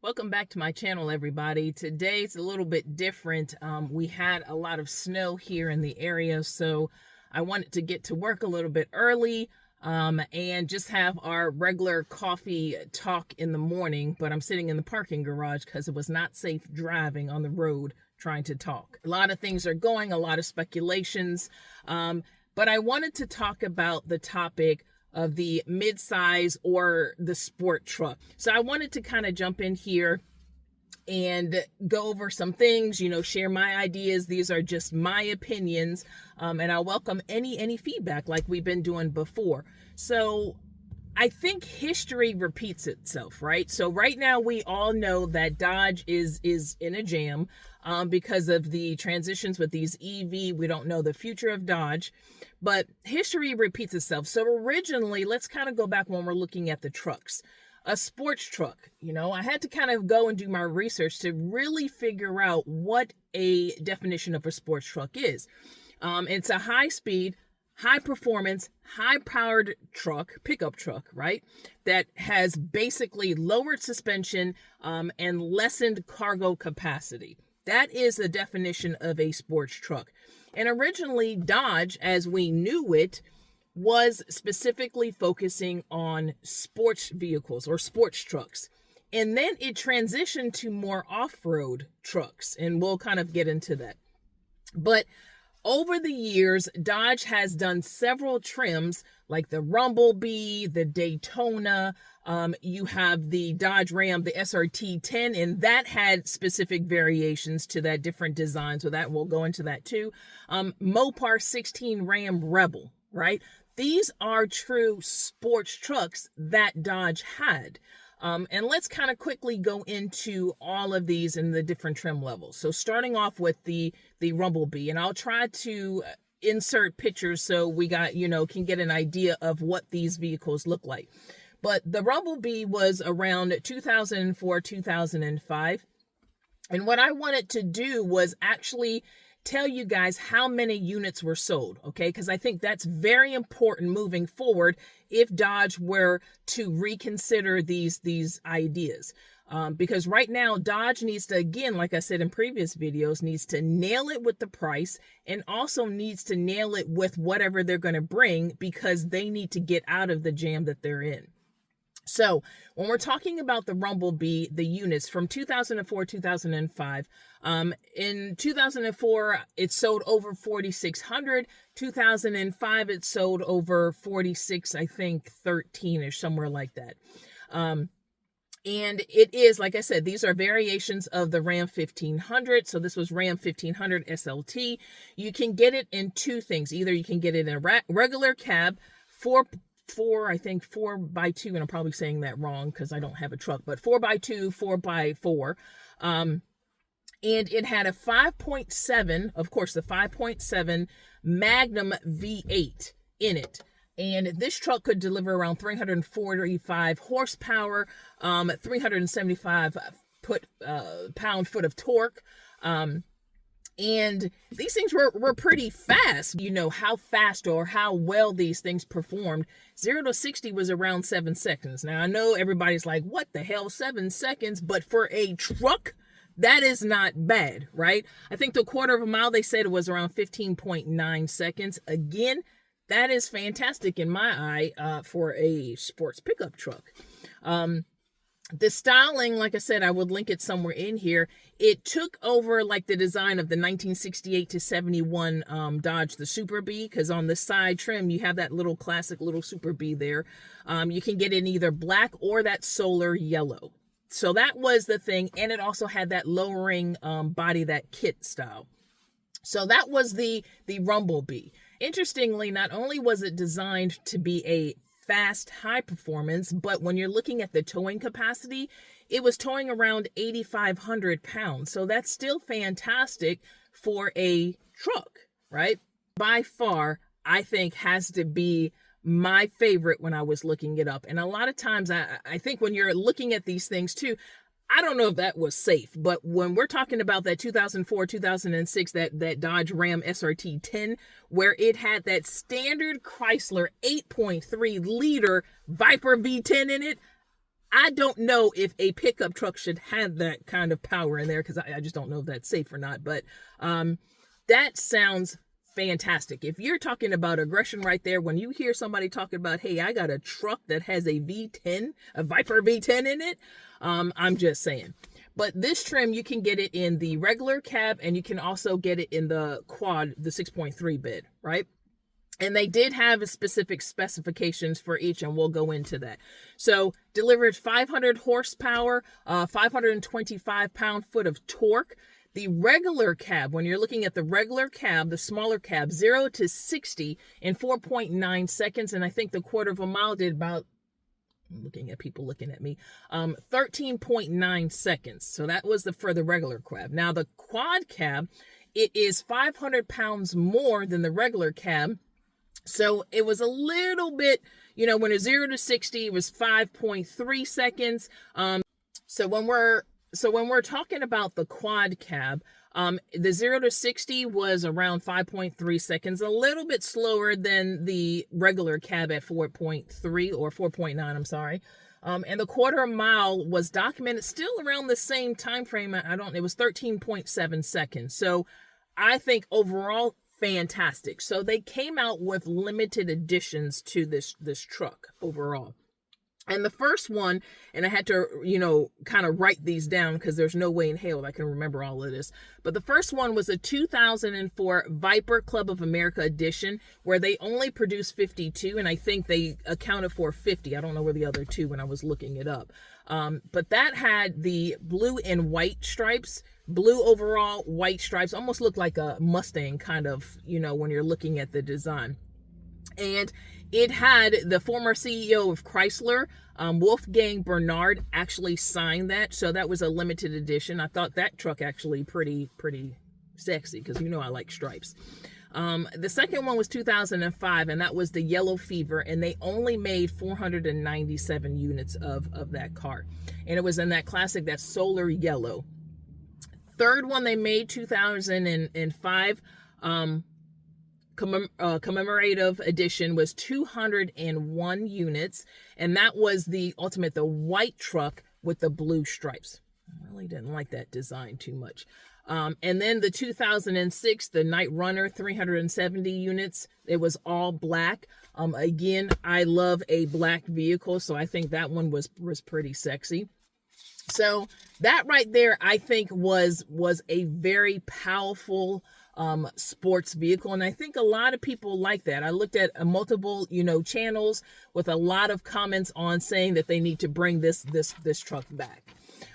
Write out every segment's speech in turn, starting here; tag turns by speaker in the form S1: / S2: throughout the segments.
S1: Welcome back to my channel, everybody. Today's a little bit different. We had a lot of snow here in the area, so I wanted to get to work a little bit early and just have our regular coffee talk in the morning, but I'm sitting in the parking garage because it was not safe driving on the road trying to talk. A lot of things are going, a lot of speculations, but I wanted to talk about the topic of the midsize or the sport truck. So I wanted to kind of jump in here and go over some things, share my ideas. These are just my opinions, and I welcome any feedback like we've been doing before. So I think history repeats itself, right? So right now we all know that Dodge is in a jam because of the transitions with these EV. We don't know the future of Dodge, but history repeats itself. So originally, let's kind of go back when we're looking at the trucks. A sports truck, I had to kind of go and do my research to really figure out what a definition of a sports truck is. It's a high-speed, high-performance, high-powered truck, pickup truck, right? That has basically lowered suspension and lessened cargo capacity. That is the definition of a sports truck. And originally, Dodge, as we knew it, was specifically focusing on sports vehicles or sports trucks. And then it transitioned to more off-road trucks, and we'll kind of get into that. But over the years, Dodge has done several trims like the Rumblebee, the Daytona. You have the Dodge Ram, the SRT10, and that had specific variations to that, different design. So that we'll go into that too. Mopar 16 Ram Rebel, right? These are true sports trucks that Dodge had. And let's kind of quickly go into all of these in the different trim levels. So starting off with the Rumblebee, and I'll try to insert pictures so we can get an idea of what these vehicles look like. But the Rumblebee was around 2004, 2005. And what I wanted to do was actually tell you guys how many units were sold, okay? Because I think that's very important moving forward if Dodge were to reconsider these ideas. Because right now, Dodge needs to, again, like I said in previous videos, needs to nail it with the price and also needs to nail it with whatever they're going to bring because they need to get out of the jam that they're in. So when we're talking about the Rumblebee, the units from 2004, 2005, in 2004, it sold over 4,600. 2005, it sold over 46, I think 13-ish, somewhere like that. And it is, like I said, these are variations of the Ram 1500. So this was Ram 1500 SLT. You can get it in two things. Either you can get it in a regular cab, I think 4x2, and I'm probably saying that wrong because I don't have a truck, but 4x2, 4x4. And it had a 5.7, of course, the 5.7 Magnum V8 in it. And this truck could deliver around 345 horsepower, 375 pound-foot of torque. And these things were pretty fast. How fast or how well these things performed. 0 to 60 was around 7 seconds. Now, I know everybody's like, what the hell, 7 seconds? But for a truck, that is not bad, right? I think the quarter of a mile, they said it was around 15.9 seconds. Again, that is fantastic in my eye for a sports pickup truck. The styling, like I said, I would link it somewhere in here. It took over like the design of the 1968 to 71 Dodge, the Super Bee, because on the side trim, you have that little classic little Super Bee there. You can get it in either black or that solar yellow. So that was the thing. And it also had that lowering body, that kit style. So that was the Rumblebee. Interestingly, not only was it designed to be a fast, high performance, but when you're looking at the towing capacity, it was towing around 8,500 pounds. So that's still fantastic for a truck, right? By far, I think has to be my favorite when I was looking it up. And a lot of times I think when you're looking at these things too, I don't know if that was safe, but when we're talking about that 2004, 2006, that Dodge Ram SRT10, where it had that standard Chrysler 8.3 liter Viper V10 in it, I don't know if a pickup truck should have that kind of power in there, because I just don't know if that's safe or not. But that sounds fantastic. If you're talking about aggression right there, when you hear somebody talking about, hey, I got a truck that has a V10, a Viper V10 in it, I'm just saying. But this trim, you can get it in the regular cab, and you can also get it in the quad, the 6.3 bed, right? And they did have specific specifications for each, and we'll go into that. So delivered 500 horsepower, 525 pound-foot of torque. The regular cab, when you're looking at the regular cab, the smaller cab, 0 to 60 in 4.9 seconds. And I think the quarter of a mile did about, I'm looking at people looking at me, 13.9 seconds. So that was for the regular cab. Now the quad cab, it is 500 pounds more than the regular cab. So it was a little bit, when it's 0 to 60, it was 5.3 seconds. So when we're talking about the quad cab, the 0 to 60 was around 5.3 seconds, a little bit slower than the regular cab at 4.3 or 4.9, I'm sorry. And the quarter mile was documented still around the same time frame. It was 13.7 seconds. So I think overall, fantastic. So they came out with limited editions to this truck overall. And the first one, and I had to, kind of write these down because there's no way in hell I can remember all of this. But the first one was a 2004 Viper Club of America edition, where they only produced 52, and I think they accounted for 50. I don't know where the other two when I was looking it up. But that had the blue and white stripes, blue overall, white stripes, almost looked like a Mustang kind of, when you're looking at the design. And it had the former CEO of Chrysler, Wolfgang Bernard, actually signed that. So that was a limited edition. I thought that truck actually pretty sexy, because I like stripes. The second one was 2005, and that was the Yellow Fever, and they only made 497 units of that car. And it was in that classic, that solar yellow. Third one they made, 2005, commemorative edition, was 201 units, and that was the ultimate, the white truck with the blue stripes. I really didn't like that design too much. And then the 2006, the Night Runner, 370 units. It was all black. Again, I love a black vehicle, so I think that one was pretty sexy. So that right there, I think was a very powerful sports vehicle, and I think a lot of people like that. I looked at multiple channels with a lot of comments on saying that they need to bring this truck back.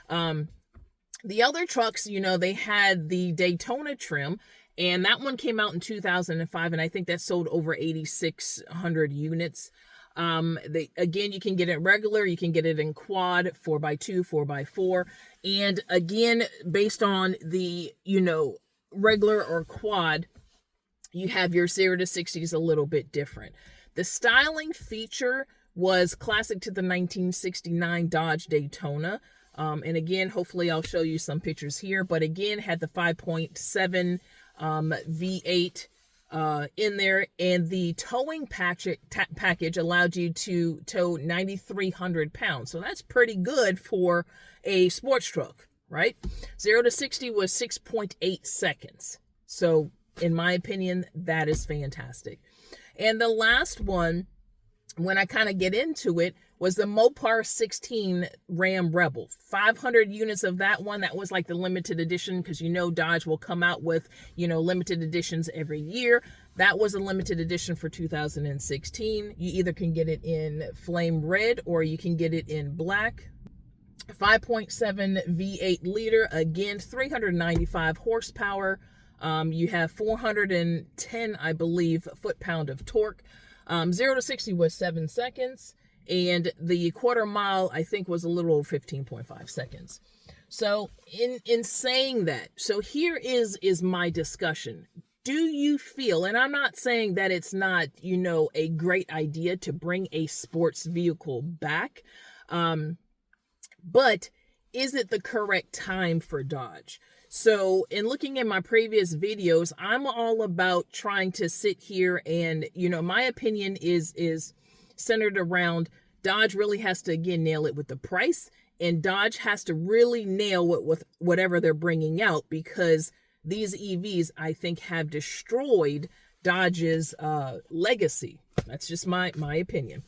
S1: The other trucks, they had the Daytona trim, and that one came out in 2005, and I think that sold over 8,600 units. Again, you can get it regular, you can get it in quad, 4x2, 4x4. And again, based on the, regular or quad, you have your 0 to 60s a little bit different. The styling feature was classic to the 1969 Dodge Daytona. And again, hopefully I'll show you some pictures here, but again, had the 5.7 V8 in there, and the towing package allowed you to tow 9,300 pounds. So that's pretty good for a sports truck, right? 0 to 60 was 6.8 seconds. So in my opinion, that is fantastic. And the last one, when I kind of get into it, was the Mopar 16 Ram Rebel. 500 units of that one. That was like the limited edition, because Dodge will come out with, limited editions every year. That was a limited edition for 2016. You either can get it in flame red or you can get it in black. 5.7 V8 liter, again, 395 horsepower. You have 410, I believe, foot-pound of torque. 0 to 60 was 7 seconds. And the quarter mile, I think, was a little over 15.5 seconds. So in saying that, so here is my discussion. Do you feel, and I'm not saying that it's not, a great idea to bring a sports vehicle back, but is it the correct time for Dodge? So in looking at my previous videos, I'm all about trying to sit here and, my opinion is centered around, Dodge really has to, again, nail it with the price, and Dodge has to really nail it with whatever they're bringing out, because these EVs, I think, have destroyed Dodge's legacy. That's just my opinion.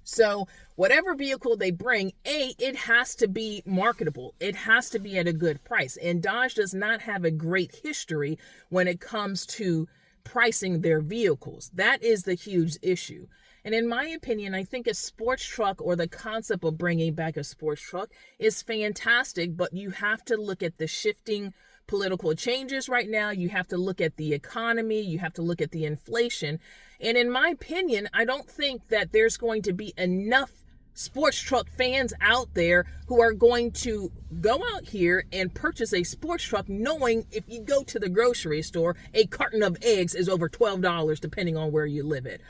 S1: So whatever vehicle they bring, it has to be marketable. It has to be at a good price. And Dodge does not have a great history when it comes to pricing their vehicles. That is the huge issue. And in my opinion, I think a sports truck, or the concept of bringing back a sports truck, is fantastic, but you have to look at the shifting political changes right now. You have to look at the economy. You have to look at the inflation. And in my opinion, I don't think that there's going to be enough sports truck fans out there who are going to go out here and purchase a sports truck, knowing if you go to the grocery store, a carton of eggs is over $12, depending on where you live at.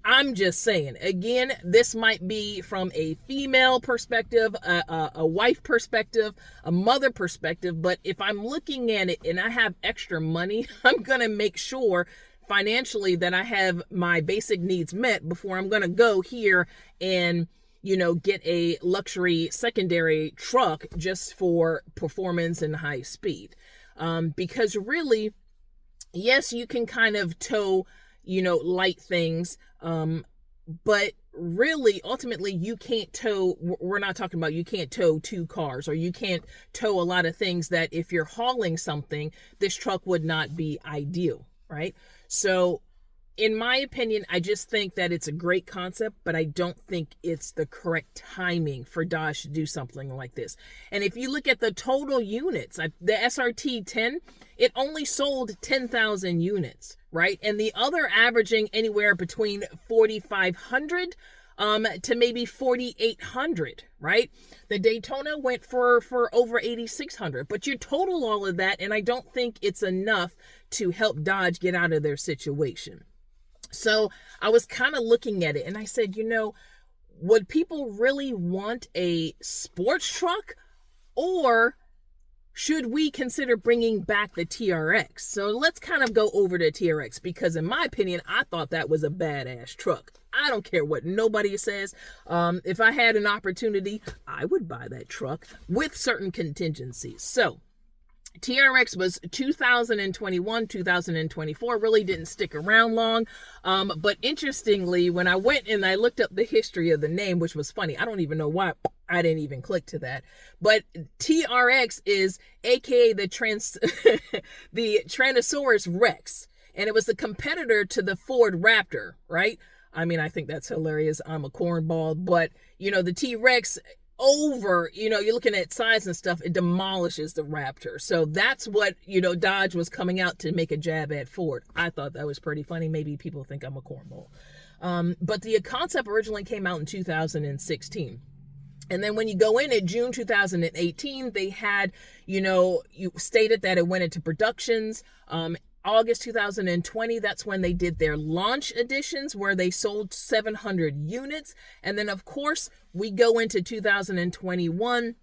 S1: I'm just saying, again, this might be from a female perspective, a wife perspective, a mother perspective, but if I'm looking at it and I have extra money, I'm going to make sure financially that I have my basic needs met before I'm going to go here and, get a luxury secondary truck just for performance and high speed. Because really, yes, you can kind of tow, light things, but really, ultimately, you can't tow. We're not talking about you can't tow 2 cars, or you can't tow a lot of things that if you're hauling something, this truck would not be ideal, right? So in my opinion, I just think that it's a great concept, but I don't think it's the correct timing for Dodge to do something like this. And if you look at the total units, the SRT10, it only sold 10,000 units, right? And the other averaging anywhere between 4,500 to maybe 4,800, right? The Daytona went for over 8,600, but you total all of that, and I don't think it's enough to help Dodge get out of their situation. So I was kind of looking at it and I said, would people really want a sports truck, or should we consider bringing back the TRX? So let's kind of go over the TRX, because in my opinion, I thought that was a badass truck. I don't care what nobody says. If I had an opportunity, I would buy that truck with certain contingencies. So TRX was 2021, 2024, really didn't stick around long. But interestingly, when I went and I looked up the history of the name, which was funny, I don't even know why I didn't even click to that. But TRX is AKA the Tyrannosaurus Rex. And it was the competitor to the Ford Raptor, right? I mean, I think that's hilarious. I'm a cornball, but the T-Rex, you're looking at size and stuff, it demolishes the Raptor. So that's what, Dodge was coming out to make a jab at Ford. I thought that was pretty funny. Maybe people think I'm a cornball. But the concept originally came out in 2016. And then when you go in June 2018, they had, you stated that it went into productions. August 2020, that's when they did their launch editions, where they sold 700 units. And then, of course, we go into 2021,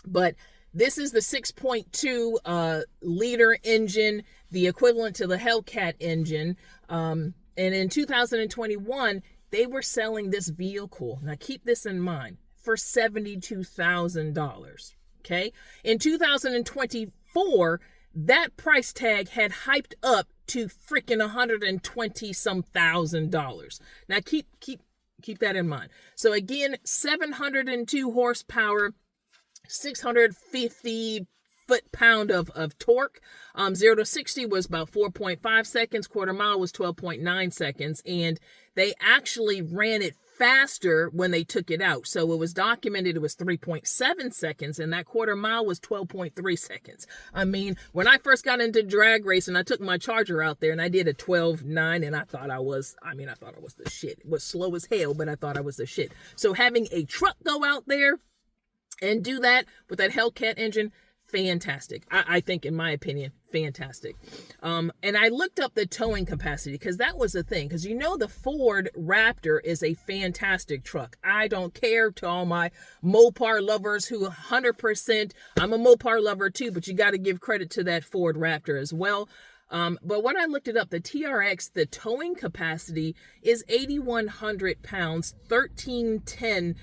S1: but this is the 6.2 liter engine, the equivalent to the Hellcat engine. And in 2021, they were selling this vehicle, now keep this in mind, for $72,000. Okay. In 2024, that price tag had hyped up to freaking $120-some thousand. Now keep that in mind. So again, 702 horsepower, 650 foot-pound of torque. 0 to 60 was about 4.5 seconds. Quarter mile was 12.9 seconds. And they actually ran it faster when they took it out. So it was documented it was 3.7 seconds, and that quarter mile was 12.3 seconds. I mean, when I first got into drag racing, I took my Charger out there and I did a 12.9, and I thought I was the shit. It was slow as hell, but I thought I was the shit. So having a truck go out there and do that with that Hellcat engine, fantastic. I think, in my opinion, fantastic. And I looked up the towing capacity, because that was the thing. Because the Ford Raptor is a fantastic truck. I don't care to all my Mopar lovers who 100%, I'm a Mopar lover too, but you got to give credit to that Ford Raptor as well. But when I looked it up, the TRX, the towing capacity is 8,100 pounds, 1,310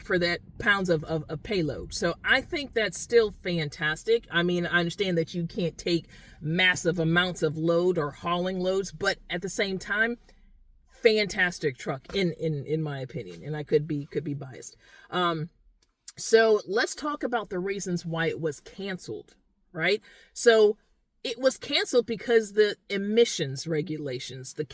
S1: for that pounds of payload. So I think that's still fantastic. I mean, I understand that you can't take massive amounts of load or hauling loads, but at the same time, fantastic truck in my opinion, and I could be biased. So let's talk about the reasons why it was canceled, right? So it was canceled because the emissions regulations, the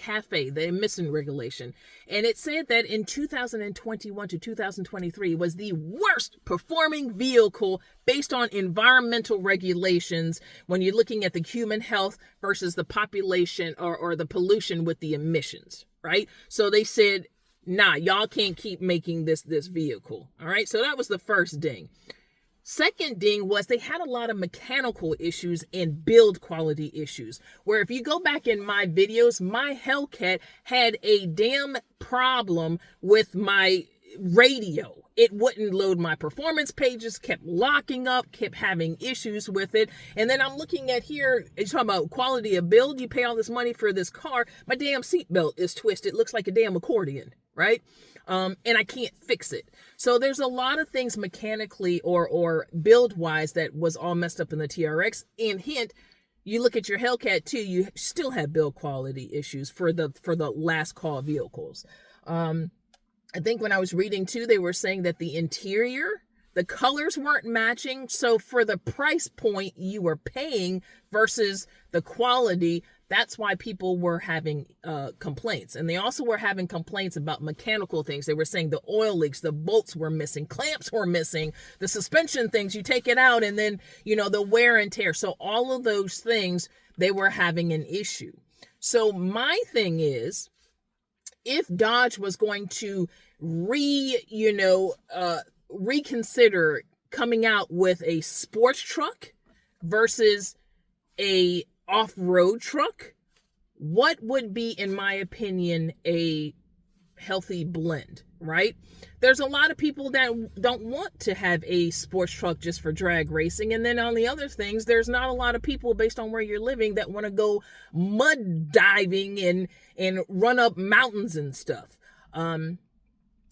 S1: emission regulation, and it said that in 2021 to 2023 was the worst performing vehicle based on environmental regulations when you're looking at the human health versus the population or the pollution with the emissions, right? So they said, nah, y'all can't keep making this vehicle, all right? So that was the first ding. Second ding was they had a lot of mechanical issues and build quality issues, where if you go back in my videos, my Hellcat had a damn problem with my radio. It wouldn't load my performance pages, kept locking up, kept having issues with it. And then I'm looking at here, you're talking about quality of build. You pay all this money for this car. My damn seatbelt is twisted. It looks like a damn accordion, right? And I can't fix it. So there's a lot of things mechanically or build wise that was all messed up in the TRX. And hint, you look at your Hellcat too, you still have build quality issues for the last call vehicles. I think when I was reading too, they were saying that the interior, the colors weren't matching. So for the price point you were paying versus the quality, that's why people were having complaints. And they also were having complaints about mechanical things. They were saying the oil leaks, the bolts were missing, clamps were missing, the suspension things, you take it out and then, the wear and tear. So all of those things, they were having an issue. So my thing is, if Dodge was going to reconsider coming out with a sports truck versus a off-road truck, what would be, in my opinion, a healthy blend, right? There's a lot of people that don't want to have a sports truck just for drag racing. And then on the other things, there's not a lot of people based on where you're living that want to go mud diving and run up mountains and stuff.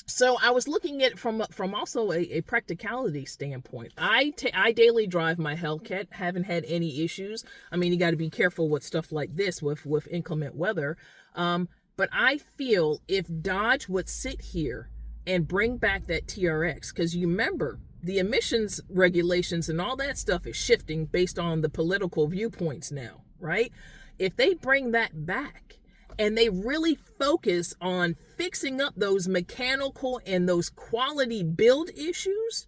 S1: So I was looking at it from also a practicality standpoint. I daily drive my Hellcat, haven't had any issues. I mean, you got to be careful with stuff like this with inclement weather. But I feel if Dodge would sit here and bring back that TRX, because you remember the emissions regulations and all that stuff is shifting based on the political viewpoints now, right? If they bring that back and they really focus on fixing up those mechanical and those quality build issues,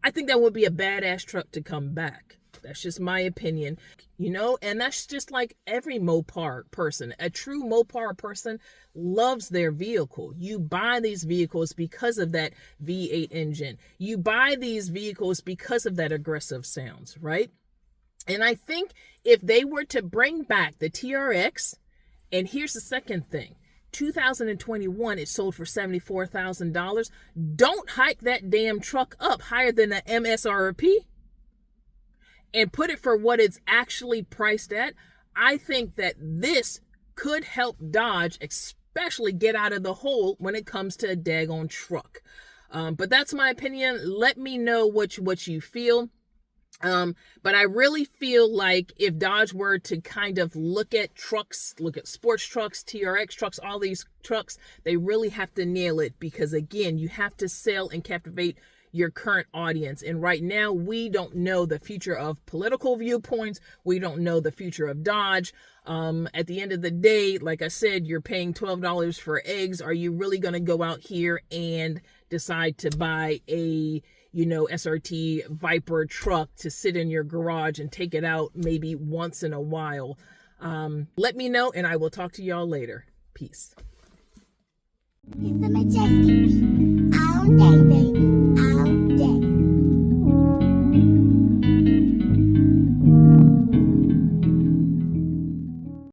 S1: I think that would be a badass truck to come back. That's just my opinion, and that's just like every Mopar person. A true Mopar person loves their vehicle. You buy these vehicles because of that V8 engine. You buy these vehicles because of that aggressive sounds, right? And I think if they were to bring back the TRX, and here's the second thing, 2021, it sold for $74,000. Don't hike that damn truck up higher than the MSRP and put it for what it's actually priced at. I think that this could help Dodge, especially get out of the hole when it comes to a daggone truck. But that's my opinion. Let me know what you feel. But I really feel like if Dodge were to kind of look at trucks, look at sports trucks, TRX trucks, all these trucks, they really have to nail it, because again, you have to sell and captivate your current audience. And right now, we don't know the future of political viewpoints. We don't know the future of Dodge. At the end of the day, like I said, you're paying $12 for eggs. Are you really going to go out here and decide to buy a SRT Viper truck to sit in your garage and take it out maybe once in a while? Let me know, and I will talk to y'all later. Peace.
S2: It's the Majestic.